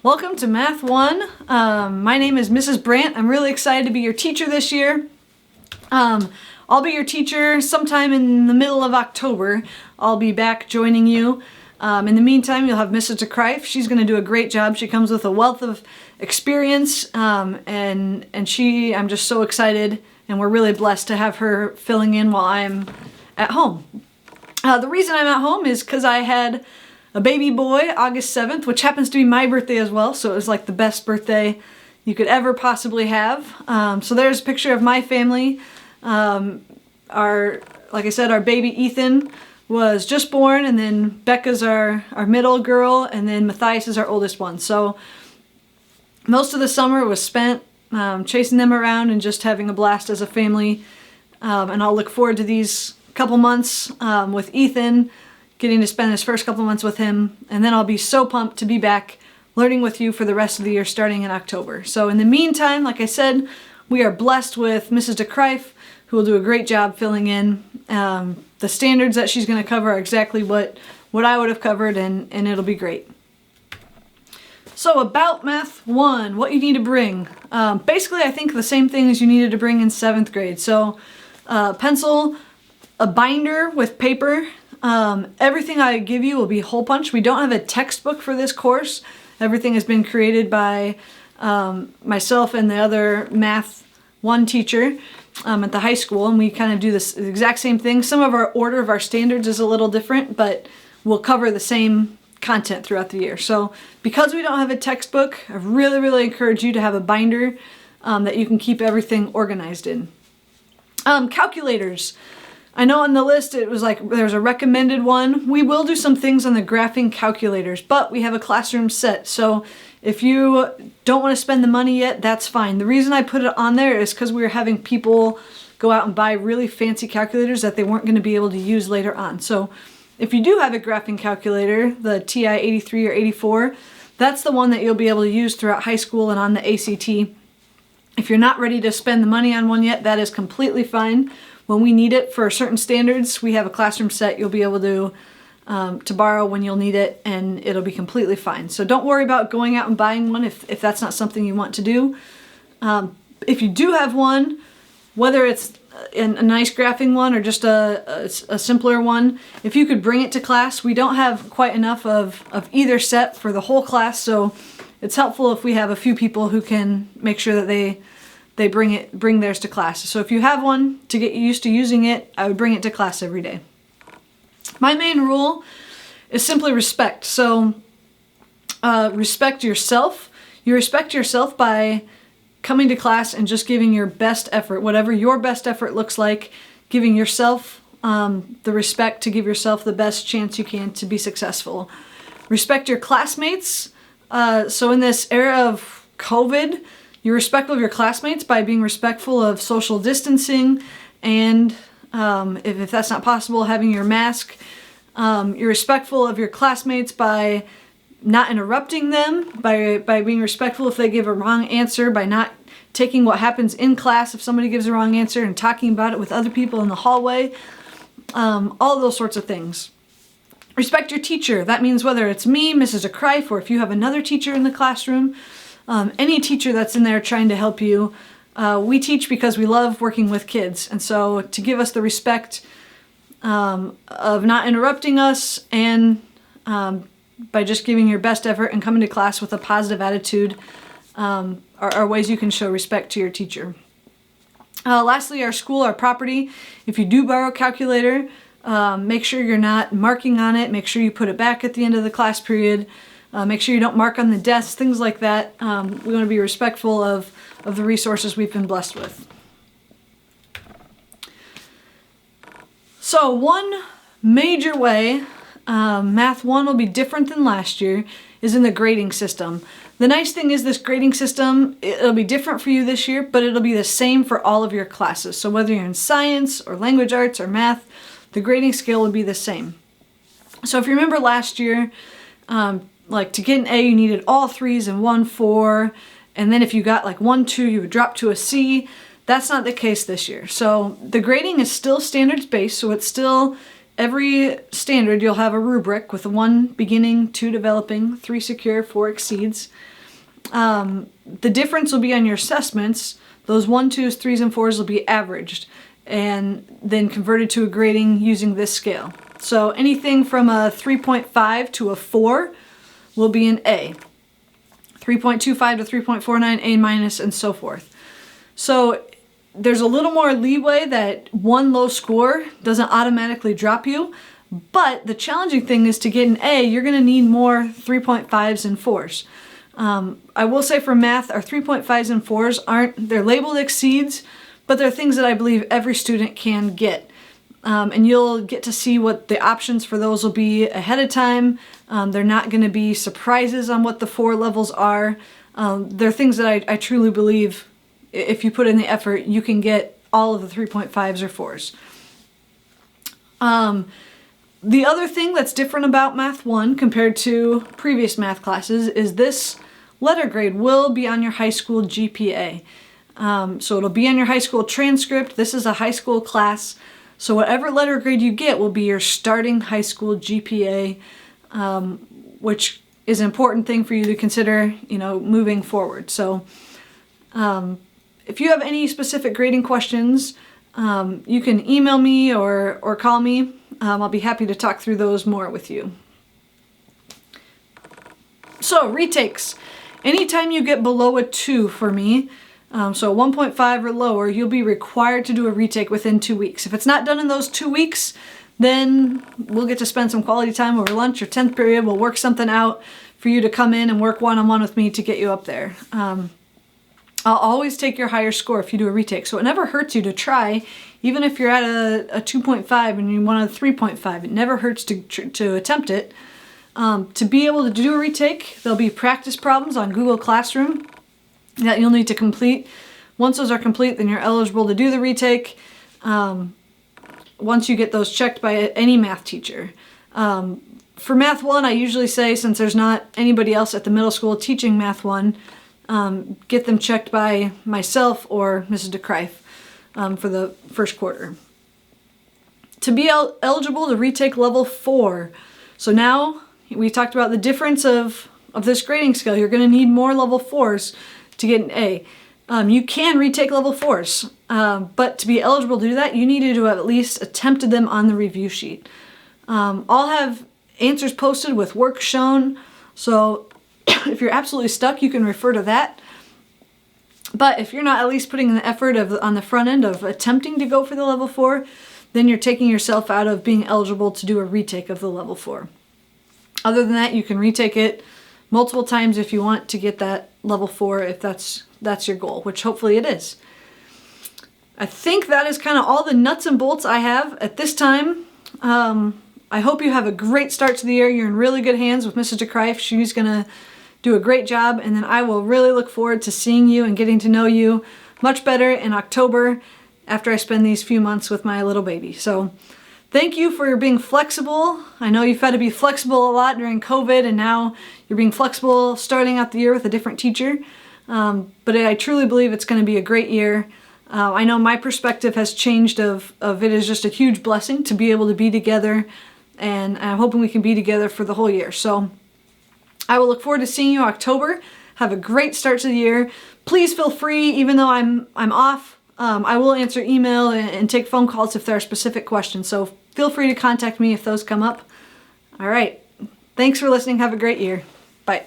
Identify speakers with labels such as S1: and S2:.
S1: Welcome to Math 1. My name is Mrs. Brandt. I'm really excited to be your teacher this year. I'll be your teacher sometime in the middle of October. I'll be back joining you. In the meantime, you'll have Mrs. DeCrife. She's going to do a great job. She comes with a wealth of experience, and I'm just so excited, and we're really blessed to have her filling in while I'm at home. The reason I'm at home is because I had a baby boy August 7th, which happens to be my birthday as well, so it was like the best birthday you could ever possibly have. So there's a picture of my family. Like I said, our baby Ethan was just born, and then Becca's our middle girl, and then Matthias is our oldest one. So most of the summer was spent chasing them around and just having a blast as a family. And I'll look forward to these couple months with Ethan, getting to spend his first couple months with him, and then I'll be so pumped to be back learning with you for the rest of the year starting in October. So in the meantime, like I said, we are blessed with Mrs. DeCrife, who will do a great job filling in. The standards that she's going to cover are exactly what I would have covered, and it'll be great. So about Math 1, what you need to bring. Basically, I think the same thing as you needed to bring in 7th grade. So pencil, a binder with paper. Everything I give you will be hole punch. We don't have a textbook for this course. Everything has been created by myself and the other Math 1 teacher at the high school, and we kind of do the exact same thing. Some of our order of our standards is a little different, but we'll cover the same content throughout the year. So because we don't have a textbook, I really, really encourage you to have a binder that you can keep everything organized in. Calculators. I know on the list it was like there's a recommended one. We will do some things on the graphing calculators, but we have a classroom set. So if you don't want to spend the money yet, that's fine. The reason I put it on there is because we were having people go out and buy really fancy calculators that they weren't going to be able to use later on. So if you do have a graphing calculator, the TI 83 or 84, that's the one that you'll be able to use throughout high school and on the ACT. If you're not ready to spend the money on one yet, that is completely fine. When we need it for certain standards, we have a classroom set you'll be able to borrow when you'll need it, and it'll be completely fine. So don't worry about going out and buying one if that's not something you want to do. If you do have one, whether it's a nice graphing one or just a simpler one, if you could bring it to class. We don't have quite enough of either set for the whole class, so it's helpful if we have a few people who can make sure that they bring theirs to class. So if you have one, to get used to using it, I would bring it to class every day. My main rule is simply respect. So respect yourself. You respect yourself by coming to class and just giving your best effort, whatever your best effort looks like, giving yourself the respect to give yourself the best chance you can to be successful. Respect your classmates. So in this era of COVID, you're respectful of your classmates by being respectful of social distancing, and if that's not possible, having your mask. You're respectful of your classmates by not interrupting them, by being respectful if they give a wrong answer, by not taking what happens in class if somebody gives a wrong answer and talking about it with other people in the hallway. All those sorts of things. Respect your teacher. That means whether it's me, Mrs. DeCrife, or if you have another teacher in the classroom, any teacher that's in there trying to help you. We teach because we love working with kids, and so to give us the respect of not interrupting us, and by just giving your best effort and coming to class with a positive attitude are ways you can show respect to your teacher. Lastly, our school, our property. If you do borrow a calculator, make sure you're not marking on it. Make sure you put it back at the end of the class period. Make sure you don't mark on the desks, things like that. We want to be respectful of the resources we've been blessed with. So one major way Math 1 will be different than last year is in the grading system. The nice thing is this grading system, it'll be different for you this year, but it'll be the same for all of your classes. So whether you're in science or language arts or math, the grading scale will be the same. So if you remember last year, like to get an A, you needed all 3s and 1 4, and then if you got like 1 2, you would drop to a C. That's not the case this year. So the grading is still standards based, so it's still every standard you'll have a rubric with a 1 beginning, 2 developing, 3 secure, 4 exceeds. The difference will be on your assessments. Those 1, 2s, 3s, and 4s will be averaged and then converted to a grading using this scale. So anything from a 3.5 to a 4 will be an A. 3.25 to 3.49, A minus, and so forth. So there's a little more leeway that one low score doesn't automatically drop you, but the challenging thing is to get an A, you're going to need more 3.5s and 4s. I will say for math, our 3.5s and 4s they're labeled exceeds, but they're things that I believe every student can get. And you'll get to see what the options for those will be ahead of time. They're not going to be surprises on what the 4 levels are. They're things that I truly believe if you put in the effort, you can get all of the 3.5s or 4s. The other thing that's different about Math 1 compared to previous math classes is this letter grade will be on your high school GPA. So it'll be on your high school transcript. This is a high school class. So whatever letter grade you get will be your starting high school GPA, which is an important thing for you to consider, moving forward. So if you have any specific grading questions, you can email me or call me. I'll be happy to talk through those more with you. So retakes. Anytime you get below a 2 for me, so 1.5 or lower, you'll be required to do a retake within 2 weeks. If it's not done in those 2 weeks, then we'll get to spend some quality time over lunch or 10th period. We'll work something out for you to come in and work one-on-one with me to get you up there. I'll always take your higher score if you do a retake. So it never hurts you to try, even if you're at a 2.5 and you want a 3.5. It never hurts to attempt it. To be able to do a retake, there'll be practice problems on Google Classroom that you'll need to complete. Once those are complete, then you're eligible to do the retake once you get those checked by any math teacher. For Math 1, I usually say, since there's not anybody else at the middle school teaching Math 1, get them checked by myself or Mrs. DeCreif for the first quarter. To be eligible to retake level 4, so now we talked about the difference of this grading scale. You're going to need more level 4s to get an A. You can retake level 4s, but to be eligible to do that, you needed to have at least attempted them on the review sheet. I'll have answers posted with work shown, so if you're absolutely stuck, you can refer to that. But if you're not at least putting in the effort on the front end of attempting to go for the level 4, then you're taking yourself out of being eligible to do a retake of the level 4. Other than that, you can retake it multiple times if you want to get that level 4, if that's your goal, which hopefully it is. I think that is kind of all the nuts and bolts I have at this time. I hope you have a great start to the year. You're in really good hands with Mrs. DeCreif. She's going to do a great job, and then I will really look forward to seeing you and getting to know you much better in October after I spend these few months with my little baby. So thank you for being flexible. I know you've had to be flexible a lot during COVID, and now you're being flexible starting out the year with a different teacher. But I truly believe it's going to be a great year. I know my perspective has changed of it is just a huge blessing to be able to be together, and I'm hoping we can be together for the whole year. So I will look forward to seeing you in October. Have a great start to the year. Please feel free, even though I'm off, I will answer email and take phone calls if there are specific questions. So feel free to contact me if those come up. All right. Thanks for listening. Have a great year. Bye.